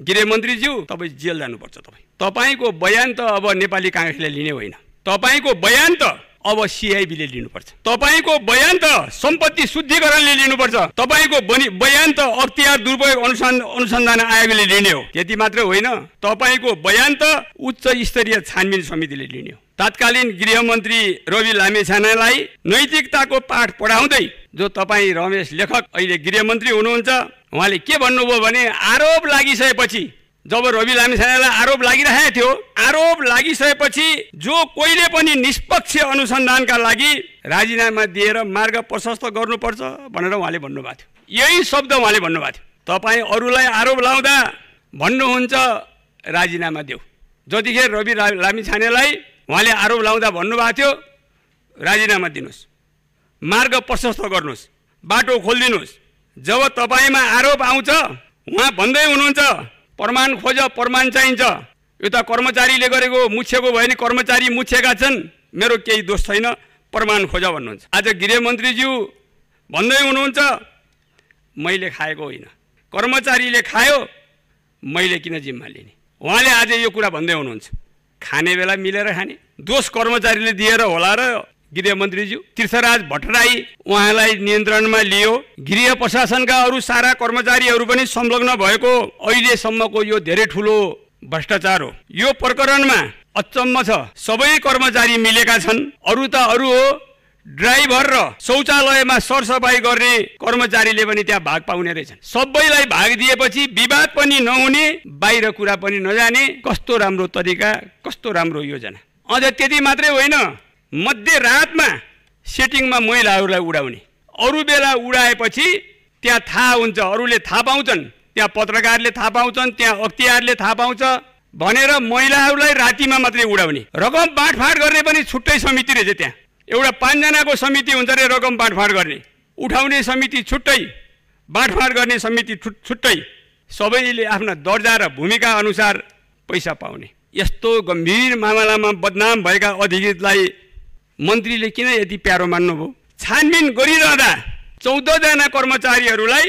गृहमन्त्रीज्यू तपाईँ जेल जानुपर्छ। तपाईको बयान त अब नेपाली कांग्रेसले लिने होइन, तपाईको बयान त अब सीआईबीले लिनुपर्छ, तपाईको बयान त सम्पत्ति शुद्धिकरणले लिनुपर्छ, तपाईको बयान त अख्तियार दुरुपयोग अनुसन्धान आयोगले लिने हो। त्यति मात्र होइन, तपाईको बयान त उच्च स्तरीय छानबिन समितिले लिने हो। तत्कालीन गृहमन्त्री रवि लामिछानेलाई नैतिकताको पाठ पढाउँदै जो तपाईँ रमेश लेखक अहिले गृहमन्त्री हुनुहुन्छ, उहाँले के भन्नुभयो भने आरोप लागिसकेपछि, जब रवि लामिछानेलाई आरोप लागिरहेको थियो, आरोप लागिसकेपछि जो कोहीले पनि निष्पक्ष अनुसन्धानका लागि राजीनामा दिएर मार्ग प्रशस्त गर्नुपर्छ भनेर उहाँले भन्नुभएको थियो। यही शब्द उहाँले भन्नुभएको थियो। तपाईँ अरूलाई आरोप लाउँदा भन्नुहुन्छ राजीनामा देऊ, जतिखेर रवि लामिछानेलाई उहाँले आरोप लाउँदा भन्नुभएको थियो राजीनामा दिनुहोस्, मार्ग प्रशस्त गर्नुहोस्, बाटो खोलिदिनुहोस्। जब तपाईँमा आरोप आउँछ उहाँ भन्दै हुनुहुन्छ प्रमाण खोज, प्रमाण चाहिन्छ, यो त कर्मचारीले गरेको मुछेको भयो नि, कर्मचारी मुछेका छन्, मेरो केही दोष छैन, प्रमाण खोज भन्नुहुन्छ। आज गृहमन्त्रीज्यू भन्दै हुनुहुन्छ मैले खाएको होइन, कर्मचारीले खायो, मैले किन जिम्मा लिने। उहाँले आज यो कुरा भन्दै हुनुहुन्छ। खाने बेला मिलेर खाने, दोष कर्मचारीले दिएर होला र गृहमन्त्रीज्यू तीर्थराज भट्टराई उहाँलाई नियन्त्रणमा लियो। गृह प्रशासनका अरू सारा कर्मचारीहरू पनि संलग्न भएको अहिलेसम्मको यो धेरै ठुलो भ्रष्टाचार हो। यो प्रकरणमा अचम्म छ, सबै कर्मचारी मिलेका छन्। अरू त अरू हो, ड्राइभर र शौचालयमा सरसफाई गर्ने कर्मचारीले पनि त्यहाँ भाग पाउने रहेछन्। सबैलाई भाग दिएपछि विवाद पनि नहुने, बाहिर कुरा पनि नजाने, कस्तो राम्रो तरिका, कस्तो राम्रो योजना। अझ त्यति मात्रै होइन, मध्यरातमा सेटिङमा महिलाहरूलाई उडाउने, अरू बेला उडाएपछि त्यहाँ थाहा हुन्छ, अरूले थाहा पाउँछन्, त्यहाँ पत्रकारले थाहा पाउँछन्, त्यहाँ अख्तियारले थाहा पाउँछ भनेर महिलाहरूलाई रातिमा मात्रै उडाउने। रकम बाँडफाँड गर्ने पनि छुट्टै समिति रहेछ। त्यहाँ एउटा 5 जनाको समिति हुन्छ रे रकम बाँडफाँड गर्ने, उठाउने समिति छुट्टै, बाँडफाँड गर्ने समिति छुट्टै, सबैले आफ्ना दर्जा र भूमिका अनुसार पैसा पाउने। यस्तो गम्भीर मामलामा बदनाम भएका अधिकृतलाई मन्त्रीले किन यति प्यारो मान्नुभयो? छानबिन गरिरहँदा 14 जना कर्मचारीहरूलाई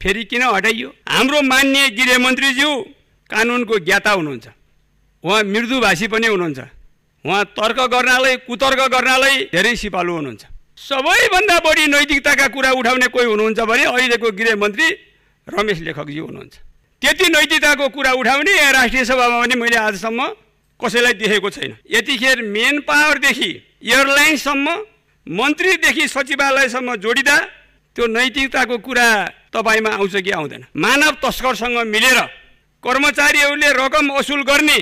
फेरि किन हटाइयो? हाम्रो माननीय गृहमन्त्रीज्यू कानुनको ज्ञाता हुनुहुन्छ, उहाँ मृदुभाषी पनि हुनुहुन्छ, उहाँ तर्क गर्नलाई कुतर्क गर्नलाई धेरै सिपालु हुनुहुन्छ। सबैभन्दा बढी नैतिकताका कुरा उठाउने कोही हुनुहुन्छ भने अहिलेको गृहमन्त्री रमेश लेखकजी हुनुहुन्छ। त्यति नैतिकताको कुरा उठाउने राष्ट्रिय सभामा पनि मैले आजसम्म कसैलाई देखेको छैन। यतिखेर मेन पावरदेखि एयरलाइन्ससम्म, मन्त्रीदेखि सचिवालयसम्म जोडिँदा त्यो नैतिकताको कुरा तपाईँमा आउँछ कि आउँदैन? मानव तस्करसँग मिलेर कर्मचारीहरूले रकम असुल गर्ने,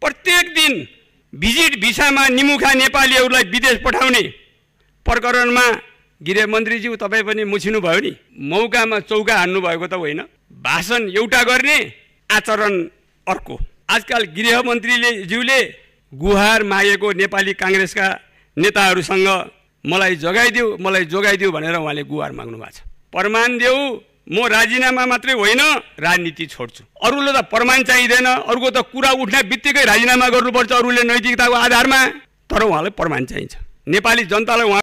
प्रत्येक दिन भिजिट भिसामा निमुखा नेपालीहरूलाई विदेश पठाउने प्रकरणमा गृहमन्त्रीज्यू तपाईँ पनि मुछिनु भयो नि। मौकामा चौका हान्नु भएको त होइन। भाषण एउटा गर्ने, आचरण अर्को। आजकल गृहमन्त्रीले ज्यूले गुहार मागेको नेपाली कांग्रेसका नेताहरूसँग मलाई जोगाइदिऊ भनेर उहाँले गुहार माग्नु भएको छ। प्रमाण देऊ, म राजीनामा मात्रै होइन राजनीति छोड्छु। अरूले त प्रमाण चाहिँदैन, अरूको त कुरा उठ्ने बित्तिकै राजीनामा गर्नुपर्छ अरूले नैतिकताको आधारमा, तर उहाँलाई प्रमाण चाहिन्छ। नेपाली जनतालाई